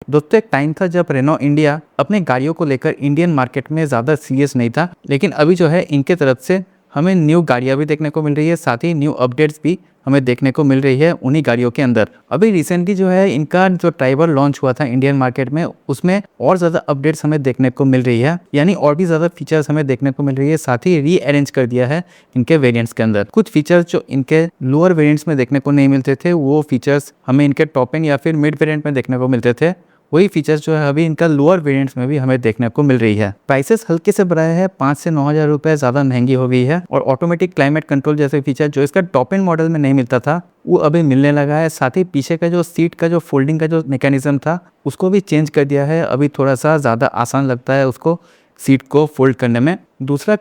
दोस्तों एक टाइम था जब रेनो इंडिया अपने गाड़ियों को लेकर इंडियन मार्केट में ज़्यादा सीरियस नहीं था, लेकिन अभी जो है इनके तरफ से हमें न्यू गाड़ियाँ भी देखने को मिल रही है, साथ ही न्यू अपडेट्स भी हमें देखने को मिल रही है उन्हीं गाड़ियों के अंदर। अभी रिसेंटली जो है इनका जो ट्राइबर लॉन्च हुआ था इंडियन मार्केट में, उसमें और ज़्यादा अपडेट्स हमें देखने को मिल रही है, यानी और भी ज़्यादा फीचर्स हमें देखने को मिल रही है। साथ ही रीअरेंज कर दिया है इनके वेरिएंट्स के अंदर। कुछ फीचर्स जो इनके लोअर वेरिएंट्स में देखने को नहीं मिलते थे, वो फीचर्स हमें इनके टॉप एंड या फिर मिड वेरिएंट में देखने को मिलते थे। वही फीचर्स जो है अभी इनका लोअर वेरिएंट्स में भी हमें देखने को मिल रही है। प्राइसेस हल्के से बढ़ाए हैं, 5 से 9 हज़ार रुपये ज़्यादा महंगी हो गई है। और ऑटोमेटिक क्लाइमेट कंट्रोल जैसे फीचर जो इसका टॉप एंड मॉडल में नहीं मिलता था, वो अभी मिलने लगा है। साथ ही पीछे का जो सीट का जो फोल्डिंग का जो मैकेनिज्म था, उसको भी चेंज कर दिया है। अभी थोड़ा सा ज़्यादा आसान लगता है उसको सीट को फोल्ड करने में। दूसरा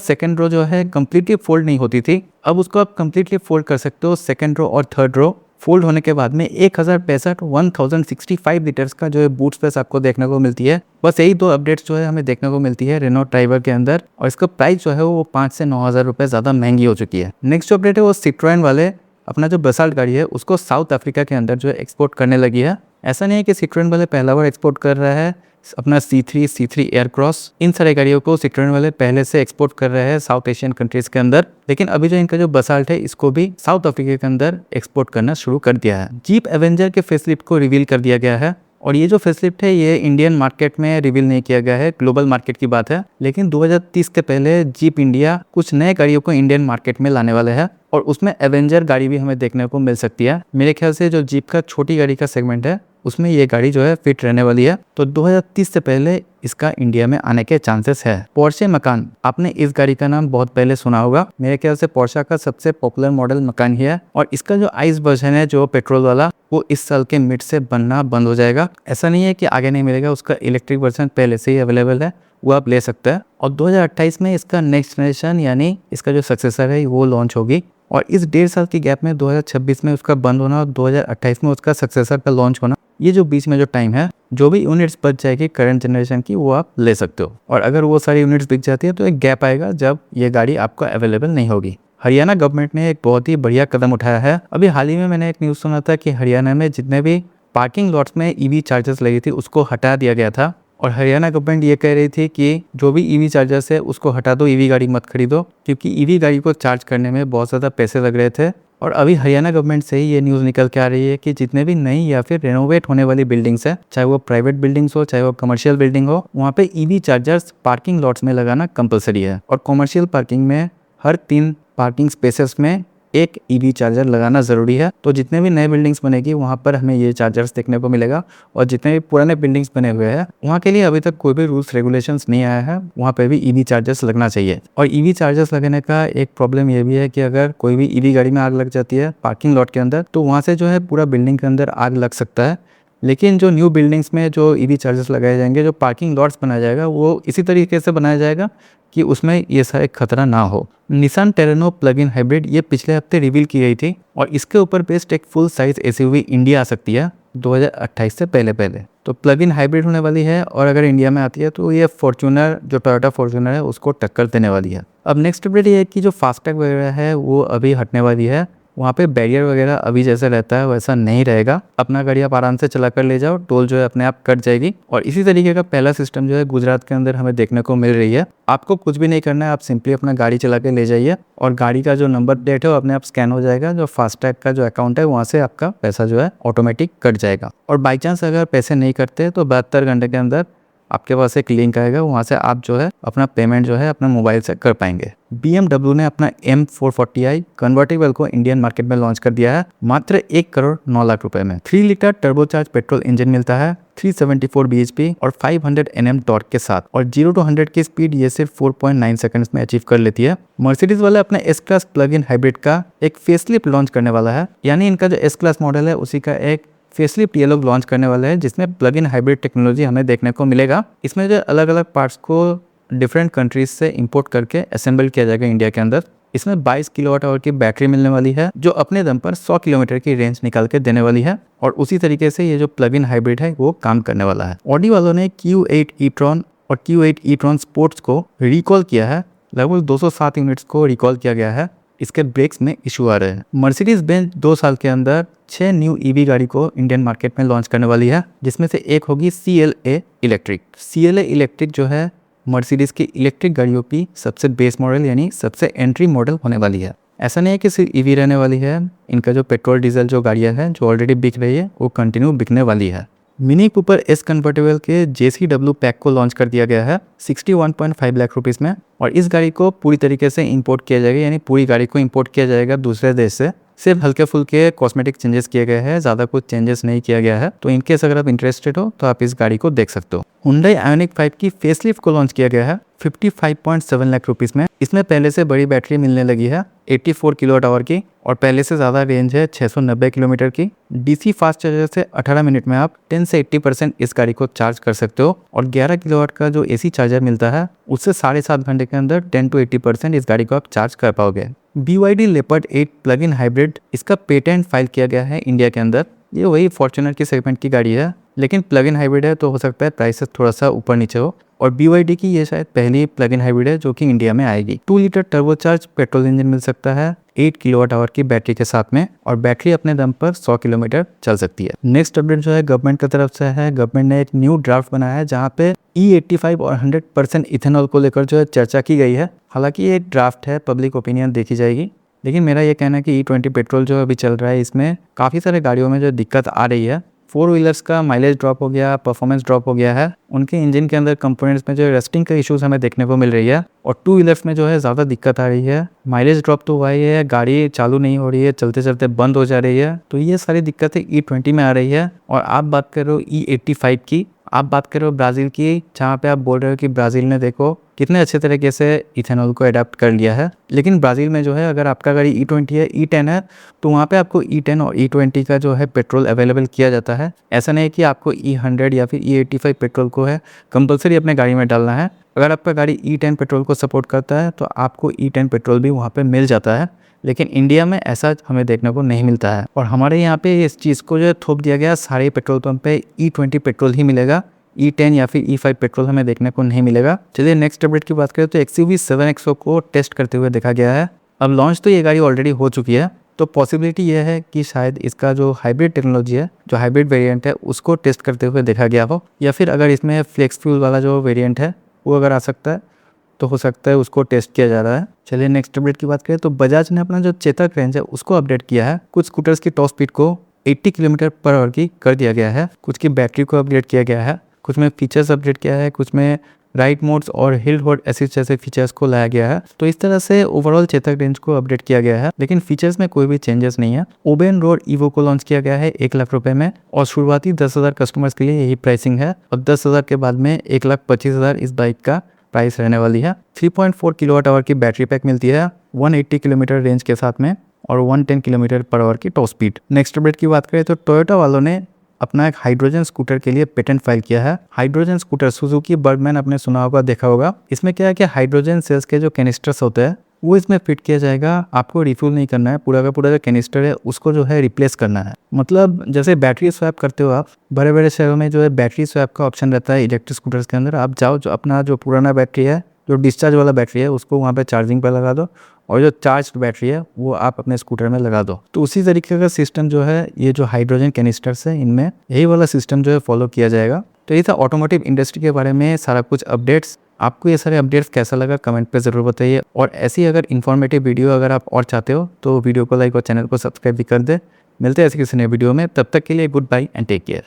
सेकंड रो जो है कम्प्लीटली फोल्ड नहीं होती थी, अब उसको आप कम्प्लीटली फोल्ड कर सकते हो। सेकंड रो और थर्ड रो फोल्ड होने के बाद में 1065 लीटर्स का जो है बूट स्पेस आपको देखने को मिलती है। बस यही दो अपडेट्स जो है हमें देखने को मिलती है रेनो ट्राइबर के अंदर, और इसका प्राइस जो है वो 5 से 9 हज़ार रुपये ज़्यादा महंगी हो चुकी है। नेक्स्ट जो अपडेट है वो सिट्रोएन वाले अपना जो बसाल्ट गाड़ी है उसको साउथ अफ्रीका के अंदर जो है एक्सपोर्ट करने लगी है। ऐसा नहीं है कि सिट्रोएन वाले पहला बार एक्सपोर्ट कर रहा है अपना C3 एयरक्रॉस, इन सारे गाड़ियों को सिट्रोएन वाले पहले से एक्सपोर्ट कर रहे हैं साउथ एशियन कंट्रीज के अंदर, लेकिन अभी जो इनका जो बसाल्ट है इसको भी साउथ अफ्रीका के अंदर एक्सपोर्ट करना शुरू कर दिया है। जीप एवेंजर के फेसलिफ्ट को रिवील कर दिया गया है, और ये जो फेसलिफ्ट है ये इंडियन मार्केट में रिवील नहीं किया गया है, ग्लोबल मार्केट की बात है। लेकिन 2030 के पहले जीप इंडिया कुछ नए गाड़ियों को इंडियन मार्केट में लाने वाले हैं, और उसमें एवेंजर गाड़ी भी हमें देखने को मिल सकती है। मेरे ख्याल से जो जीप का छोटी गाड़ी का सेगमेंट है उसमें ये गाड़ी जो है फिट रहने वाली है, तो 2030 से पहले इसका इंडिया में आने के चांसेस है। पोर्शे मकान, आपने इस गाड़ी का नाम बहुत पहले सुना होगा। मेरे ख्याल से पोर्शा का सबसे पॉपुलर मॉडल मकान ही है, और इसका जो आइस वर्जन है जो पेट्रोल वाला, वो इस साल के मिड से बनना बंद हो जाएगा। ऐसा नहीं है कि आगे नहीं मिलेगा, उसका इलेक्ट्रिक वर्जन पहले से ही अवेलेबल है, वो आप ले सकते हैं। और 2028 में इसका नेक्स्ट जनरेशन यानी इसका जो सक्सेसर है वो लॉन्च होगी, और इस 1.5 साल की गैप में 2026 में उसका बंद होना और 2028 में उसका सक्सेसर का लॉन्च होना, ये जो बीच में जो टाइम है, जो भी यूनिट्स बच जाएगी करंट जनरेशन की वो आप ले सकते हो। और अगर वो सारी यूनिट्स बिक जाती है तो एक गैप आएगा जब ये गाड़ी आपको अवेलेबल नहीं होगी। हरियाणा गवर्नमेंट ने एक बहुत ही बढ़िया कदम उठाया है। अभी हाल ही में मैंने एक न्यूज़ सुना था कि हरियाणा में जितने भी पार्किंग लॉट्स में ईवी चार्जर्स लगी थी उसको हटा दिया गया था, और हरियाणा गवर्नमेंट ये कह रही थी कि जो भी ईवी चार्जर्स है उसको हटा दो, ईवी गाड़ी मत खरीदो, क्योंकि ईवी गाड़ी को चार्ज करने में बहुत ज़्यादा पैसे लग रहे थे। और अभी हरियाणा गवर्नमेंट से ही ये न्यूज़ निकल के आ रही है कि जितने भी नई या फिर रेनोवेट होने वाली बिल्डिंग्स है, चाहे वो प्राइवेट बिल्डिंग्स हो चाहे वो कमर्शियल बिल्डिंग हो, वहाँ पे ईवी चार्जर्स पार्किंग लॉट्स में लगाना कंपलसरी है। और कमर्शियल पार्किंग में हर 3 पार्किंग स्पेसेस में एक ईवी चार्जर लगाना ज़रूरी है। तो जितने भी नए बिल्डिंग्स बनेगी वहाँ पर हमें ये चार्जर्स देखने को मिलेगा, और जितने भी पुराने बिल्डिंग्स बने हुए हैं वहाँ के लिए अभी तक कोई भी रूल्स रेगुलेशंस नहीं आया है, वहाँ पे भी ईवी चार्जर्स लगना चाहिए। और ईवी चार्जर्स लगाने का एक प्रॉब्लम ये भी है कि अगर कोई भी ईवी गाड़ी में आग लग जाती है पार्किंग लॉट के अंदर, तो वहाँ से जो है पूरा बिल्डिंग के अंदर आग लग सकता है। लेकिन जो न्यू बिल्डिंग्स में जो ईवी चार्जर्स लगाए जाएंगे, जो पार्किंग लॉट्स बनाया जाएगा, वो इसी तरीके से बनाया जाएगा कि उसमें ये सा एक खतरा ना हो। Nissan Terrano plug in hybrid ये पिछले हफ्ते रिवील की गई थी, और इसके ऊपर बेस्ड एक फुल साइज एसयूवी इंडिया आ सकती है 2028 से पहले। तो प्लग इन हाइब्रिड होने वाली है, और अगर इंडिया में आती है तो ये फॉर्च्यूनर जो टोयोटा फॉर्च्यूनर है उसको टक्कर देने वाली है। अब नेक्स्ट अपडेट ये है कि जो फास्टैग वगैरह है वो अभी हटने वाली है। वहाँ पे बैरियर वगैरह अभी जैसे रहता है वैसा नहीं रहेगा। अपना गाड़ी आप आराम से चला कर ले जाओ, टोल जो है अपने आप कट जाएगी। और इसी तरीके का पहला सिस्टम जो है गुजरात के अंदर हमें देखने को मिल रही है। आपको कुछ भी नहीं करना है, आप सिंपली अपना गाड़ी चला के ले जाइए, और गाड़ी का जो नंबर प्लेट है वो अपने आप स्कैन हो जाएगा। जो फास्टैग का जो अकाउंट है वहाँ से आपका पैसा जो है ऑटोमेटिक कट जाएगा। और बाई चांस अगर पैसे नहीं कटते तो 72 घंटे के अंदर आपके पास एक लिंक आएगा, वहाँ से आप जो है अपना पेमेंट जो है अपने मोबाइल से कर पाएंगे। BMW ने अपना M440i कन्वर्टेबल को इंडियन मार्केट में लॉन्च कर दिया है मात्र 1 करोड़ 9 लाख रुपए में। 3 लीटर टर्बोचार्ज पेट्रोल इंजन मिलता है 374 bhp और 500 Nm टॉर्क के साथ, और 0 to 100 की स्पीड ये सिर्फ 4.9 सेकंड्स में अचीव कर लेती है। मर्सिडीज वाले अपने S class plug in hybrid का एक फेसलिफ्ट लॉन्च करने वाला है, यानी इनका जो एस क्लास मॉडल है उसी का एक फेसलिफ्ट ये लोग लॉन्च करने वाले हैं, जिसमें प्लग इन हाइब्रिड टेक्नोलॉजी हमें देखने को मिलेगा। इसमें जो अलग अलग पार्ट्स को डिफरेंट कंट्रीज से इंपोर्ट करके असेंबल किया जाएगा इंडिया के अंदर। इसमें 22 किलोवाट आवर की बैटरी मिलने वाली है, जो अपने दम पर 100 किलोमीटर की रेंज निकाल के देने वाली है, और उसी तरीके से ये जो प्लग इन हाइब्रिड है वो काम करने वाला है। ऑडी वालों ने Q8 e-tron और Q8 e-tron स्पोर्ट्स को रिकॉल किया है, लगभग 207 यूनिट्स को रिकॉल किया गया है। इसके ब्रेक्स में इशू आ रहे हैं। मर्सिडीज बेंज 2 साल के अंदर 6 न्यू ईवी गाड़ी को इंडियन मार्केट में लॉन्च करने वाली है, जिसमें से एक होगी CLA इलेक्ट्रिक। CLA इलेक्ट्रिक जो है मर्सिडीज की इलेक्ट्रिक गाड़ियों की सबसे बेस मॉडल यानी सबसे एंट्री मॉडल होने वाली है। ऐसा नहीं है कि सिर्फ ईवी रहने वाली है, इनका जो पेट्रोल डीजल जो गाड़ियाँ हैं जो ऑलरेडी बिक रही है वो कंटिन्यू बिकने वाली है। मिनी कूपर एस कन्वर्टेबल के JCW पैक को लॉन्च कर दिया गया है 61.5 लाख रुपीज़ में, और इस गाड़ी को पूरी तरीके से इंपोर्ट किया जाएगा, यानी पूरी गाड़ी को इंपोर्ट किया जाएगा दूसरे देश से। सिर्फ हल्के फुल्के कॉस्मेटिक चेंजेस किए गए हैं, ज़्यादा कुछ चेंजेस नहीं किया गया है। तो इनकेस अगर आप इंटरेस्टेड हो तो आप इस गाड़ी को देख सकते हो। Hyundai Ioniq 5 की फेसलिफ्ट को लॉन्च किया गया है 55.7 लाख रुपीज़ में। इसमें पहले से बड़ी बैटरी मिलने लगी है 84 किलोवाट आवर की, और पहले से ज़्यादा रेंज है 690 किलोमीटर की। DC फास्ट चार्जर से 18 मिनट में आप 10 से 80% इस गाड़ी को चार्ज कर सकते हो, और 11 किलोवाट का जो AC चार्जर मिलता है उससे 7.5 घंटे के अंदर 10 to 80% इस गाड़ी को आप चार्ज कर पाओगे। BYD Leopard 8 plug in hybrid, इसका पेटेंट फाइल किया गया है इंडिया के अंदर। ये वही फॉर्च्यूनर की सेगमेंट की गाड़ी है, लेकिन प्लग इन हाइब्रिड है तो हो सकता है प्राइसेस थोड़ा सा ऊपर नीचे हो। और BYD की ये शायद पहली प्लग इन हाइब्रिड है जो कि इंडिया में आएगी। 2 लीटर टर्बोचार्ज पेट्रोल इंजन मिल सकता है 8 किलोवाट आवर की बैटरी के साथ में, और बैटरी अपने दम पर 100 किलोमीटर चल सकती है। नेक्स्ट अपडेट जो है गवर्नमेंट की तरफ से है। गवर्नमेंट ने एक न्यू ड्राफ्ट बनाया है जहाँ पे E85 और 100% इथेनॉल को लेकर जो है चर्चा की गई है। हालांकि ये ड्राफ्ट है, पब्लिक ओपिनियन देखी जाएगी, लेकिन मेरा ये कहना है कि E20 पेट्रोल जो अभी चल रहा है इसमें काफ़ी सारे गाड़ियों में जो दिक्कत आ रही है। 4 व्हीलर्स का माइलेज ड्रॉप हो गया, परफॉर्मेंस ड्रॉप हो गया है, उनके इंजन के अंदर कंपोनेंट्स में जो रस्टिंग का इश्यूज हमें देखने को मिल रही है, और 2 व्हीलर्स में जो है ज़्यादा दिक्कत आ रही है। माइलेज ड्रॉप तो हुआ ही है, गाड़ी चालू नहीं हो रही है, चलते चलते बंद हो जा रही है। तो ये सारी दिक्कतें E20 में आ रही है। और आप बात कर रहे हो E85 की, आप बात कर रहे हो ब्राज़ील की, जहाँ पे आप बोल रहे हो कि ब्राज़ील ने देखो कितने अच्छे तरीके से इथेनॉल को अडाप्ट कर लिया है। लेकिन ब्राज़ील में जो है अगर आपका गाड़ी E20 है, E10 है, तो वहाँ पे आपको E10 और E20 का जो है पेट्रोल अवेलेबल किया जाता है। ऐसा नहीं कि आपको E100 या फिर E85 पेट्रोल को है कंपलसरी अपने गाड़ी में डालना है। अगर आपका गाड़ी E10 पेट्रोल को सपोर्ट करता है तो आपको E10 पेट्रोल भी वहाँ पर मिल जाता है। लेकिन इंडिया में ऐसा हमें देखने को नहीं मिलता है, और हमारे यहाँ पे इस चीज़ को जो थोप दिया गया सारे पेट्रोल पंप पे E20 पेट्रोल ही मिलेगा, E10 या फिर E5 पेट्रोल हमें देखने को नहीं मिलेगा। चलिए नेक्स्ट अपडेट की बात करें तो XUV 7XO को टेस्ट करते हुए देखा गया है। अब लॉन्च तो ये गाड़ी ऑलरेडी हो चुकी है, तो पॉसिबिलिटी ये है कि शायद इसका जो हाइब्रिड टेक्नोलॉजी है, जो हाइब्रिड वेरिएंट है, उसको टेस्ट करते हुए देखा गया हो, या फिर अगर इसमें फ्लेक्स फ्यूल वाला जो वेरिएंट है वो अगर आ सकता है तो हो सकता है उसको टेस्ट किया जा रहा है। चलिए नेक्स्ट अपडेट की बात करें तो बजाज ने अपना जो चेतक रेंज है उसको अपडेट किया है। कुछ स्कूटर्स की टॉप स्पीड को 80 किलोमीटर पर आवर की कर दिया गया है, कुछ की बैटरी को अपडेट किया गया है, कुछ में फीचर्स अपडेट किया है, कुछ में राइड मोड्स और हिल होल्ड असिस्ट जैसे फीचर्स को लाया गया है। तो इस तरह से ओवरऑल चेतक रेंज को अपडेट किया गया है, लेकिन फीचर्स में कोई भी चेंजेस नहीं है। ओबेन रोड ईवो को लॉन्च किया गया है 1 लाख रुपए में, और शुरुआती 10,000 कस्टमर्स के लिए यही प्राइसिंग है, और 10,000 के बाद में 1,25,000 इस बाइक का प्राइस रहने वाली है। 3.4 किलोवाट आवर की बैटरी पैक मिलती है 180 किलोमीटर रेंज के साथ में, और 110 किलोमीटर पर आवर की टॉप स्पीड। नेक्स्ट अपडेट की बात करें तो टोयोटा वालों ने अपना एक हाइड्रोजन स्कूटर के लिए पेटेंट फाइल किया है। हाइड्रोजन स्कूटर सुजुकी बर्गमैन आपने सुना होगा, देखा होगा। इसमें क्या है कि हाइड्रोजन सेल्स के जो कैनिस्टर्स होते हैं वो इसमें फिट किया जाएगा। आपको रिफ्यूल नहीं करना है, पूरा का पूरा जो कैनिस्टर है उसको जो है रिप्लेस करना है। मतलब जैसे बैटरी स्वैप करते हो आप, बड़े बड़े शहरों में जो है बैटरी स्वैप का ऑप्शन रहता है इलेक्ट्रिक स्कूटर्स के अंदर। आप जाओ, जो अपना जो पुराना बैटरी है, जो डिस्चार्ज वाला बैटरी है, उसको वहाँ पे चार्जिंग पर लगा दो, और जो चार्ज बैटरी है वो आप अपने स्कूटर में लगा दो। तो उसी तरीके का सिस्टम जो है ये जो हाइड्रोजन कैनिस्टर्स है इनमें यही वाला सिस्टम जो है फॉलो किया जाएगा। तो ये था ऑटोमोटिव इंडस्ट्री के बारे में सारा कुछ अपडेट्स। आपको ये सारे अपडेट्स कैसा लगा कमेंट पे ज़रूर बताइए, और ऐसी अगर इन्फॉर्मेटिव वीडियो अगर आप और चाहते हो तो वीडियो को लाइक और चैनल को सब्सक्राइब भी कर दे। मिलते हैं ऐसे किसी नए वीडियो में, तब तक के लिए good bye and take care.